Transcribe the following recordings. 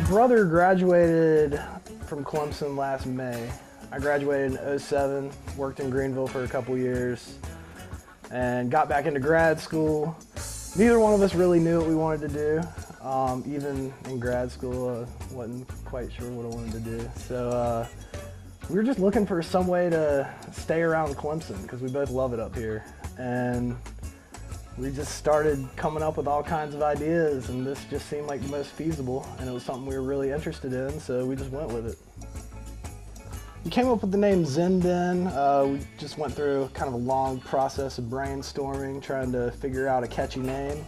brother graduated from Clemson last May. I graduated in '07, worked in Greenville for a couple years, and got back into grad school. Neither one of us really knew what we wanted to do. Even in grad school, I wasn't quite sure what I wanted to do. So we were just looking for some way to stay around Clemson because we both love it up here. And we just started coming up with all kinds of ideas, and this just seemed like the most feasible, and it was something we were really interested in, so we just went with it. We came up with the name Zen Den. We just went through kind of a long process of brainstorming, trying to figure out a catchy name,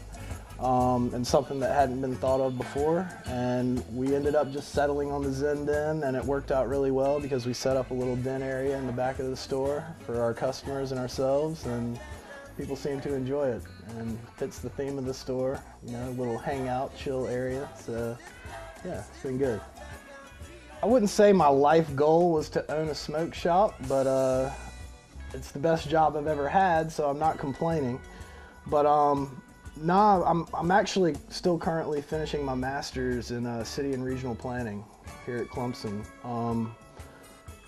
and something that hadn't been thought of before. And we ended up just settling on the Zen Den, and it worked out really well because we set up a little den area in the back of the store for our customers and ourselves, and people seem to enjoy it, and fits the theme of the store, you know, a little hangout, chill area. So yeah, it's been good. I wouldn't say my life goal was to own a smoke shop, but it's the best job I've ever had, so I'm not complaining. But nah, I'm actually still currently finishing my master's in city and regional planning here at Clemson.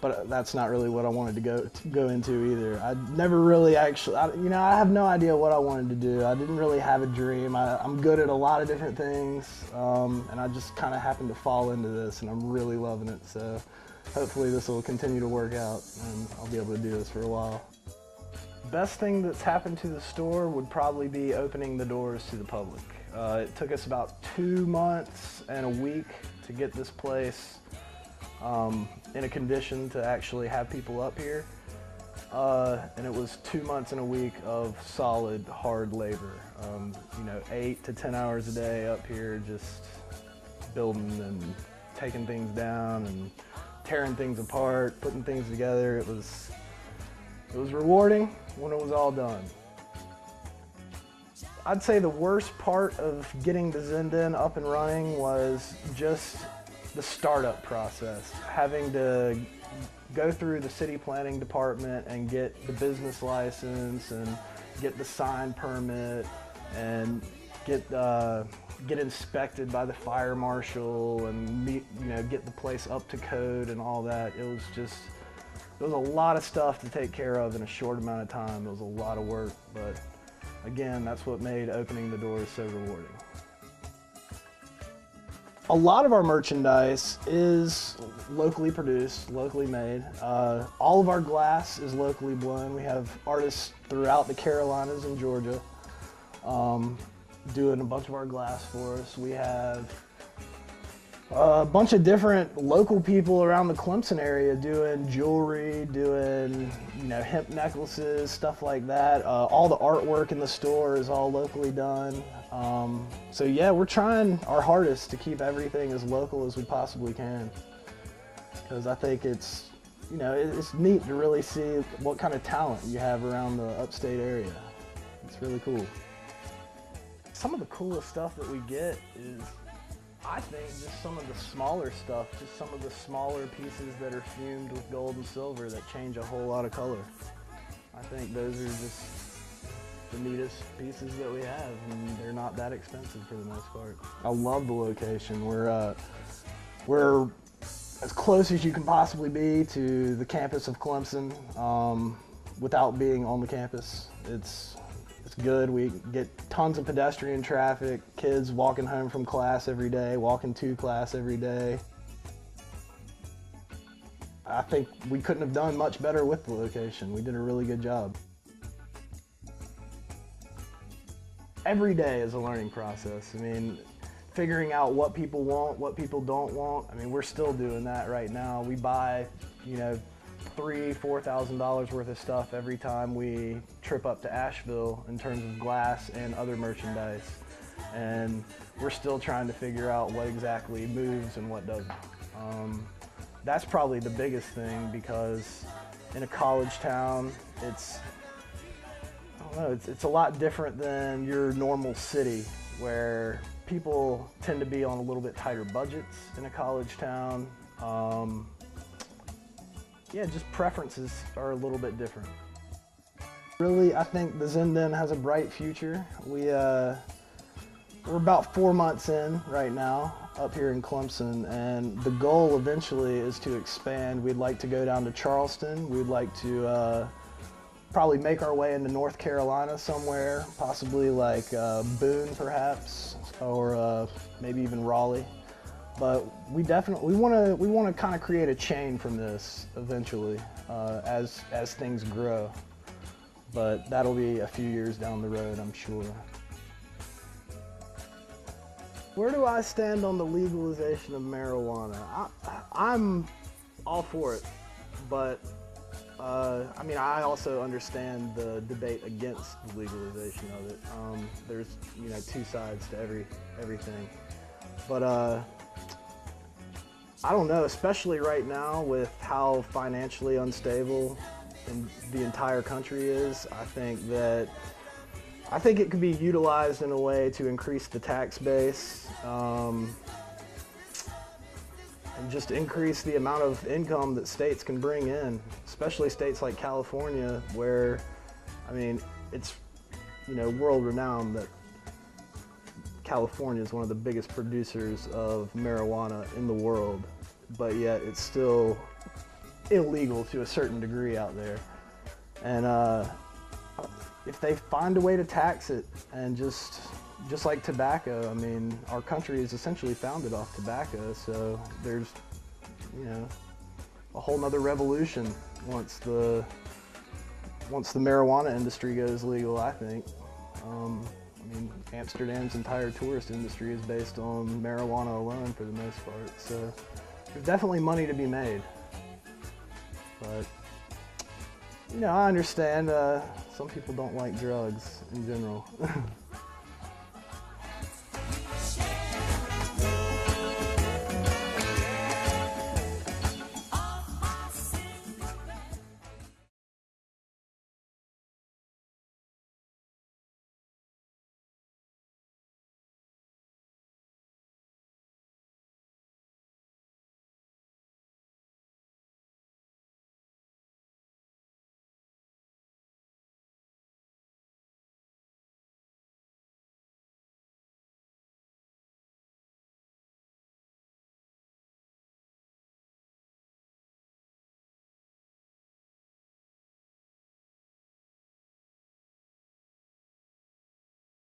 But that's not really what I wanted to go into either. I never really actually, I have no idea what I wanted to do. I didn't really have a dream. I'm good at a lot of different things, and I just kind of happened to fall into this, and I'm really loving it. So hopefully this will continue to work out, and I'll be able to do this for a while. Best thing that's happened to the store would probably be opening the doors to the public. It took us about 2 months and a week to get this place in a condition to actually have people up here, and it was 2 months and a week of solid hard labor. 8 to 10 hours a day up here, just building and taking things down and tearing things apart, putting things together. It was rewarding when it was all done. I'd say the worst part of getting the Zen Den up and running was just the startup process, having to go through the city planning department and get the business license and get the sign permit and get inspected by the fire marshal and get the place up to code and all that. It was a lot of stuff to take care of in a short amount of time. It was a lot of work, but again, that's what made opening the doors so rewarding. A lot of our merchandise is locally produced, locally made. All of our glass is locally blown. We have artists throughout the Carolinas and Georgia doing a bunch of our glass for us. We have a bunch of different local people around the Clemson area doing jewelry, doing hemp necklaces, stuff like that. All the artwork in the store is all locally done. So yeah, we're trying our hardest to keep everything as local as we possibly can, because I think it's neat to really see what kind of talent you have around the upstate area. It's really cool. Some of the coolest stuff that we get is, I think, just some of the smaller stuff, just some of the smaller pieces that are fumed with gold and silver that change a whole lot of color. I think those are just the neatest pieces that we have, and they're not that expensive for the most part. I love the location. We're as close as you can possibly be to the campus of Clemson without being on the campus. It's good. We get tons of pedestrian traffic, kids walking home from class every day, walking to class every day. I think we couldn't have done much better with the location. We did a really good job. Every day is a learning process. I mean, figuring out what people want, what people don't want. I mean, we're still doing that right now. We buy, $3,000–4,000 worth of stuff every time we trip up to Asheville in terms of glass and other merchandise. And we're still trying to figure out what exactly moves and what doesn't. That's probably the biggest thing, because in a college town, it's a lot different than your normal city, where people tend to be on a little bit tighter budgets in a college town. Yeah, just preferences are a little bit different. Really, I think the Zen Den has a bright future. we're about 4 months in right now up here in Clemson, and the goal eventually is to expand. We'd like to go down to Charleston. We'd like to probably make our way into North Carolina somewhere, possibly like Boone perhaps, or maybe even Raleigh. But we want to kind of create a chain from this eventually as things grow. But that'll be a few years down the road, I'm sure. Where do I stand on the legalization of marijuana? I'm all for it, but I mean, I also understand the debate against the legalization of it. There's, you know, two sides to everything. But I don't know, especially right now with how financially unstable the entire country is. I think it could be utilized in a way to increase the tax base and just increase the amount of income that states can bring in, especially states like California, where, I mean, it's, you know, world renowned that California is one of the biggest producers of marijuana in the world, but yet it's still illegal to a certain degree out there. And if they find a way to tax it, and just like tobacco, I mean, our country is essentially founded off tobacco, so there's, you know, a whole nother revolution once the marijuana industry goes legal, I think. I mean, Amsterdam's entire tourist industry is based on marijuana alone for the most part, so there's definitely money to be made. But, you know, I understand some people don't like drugs in general.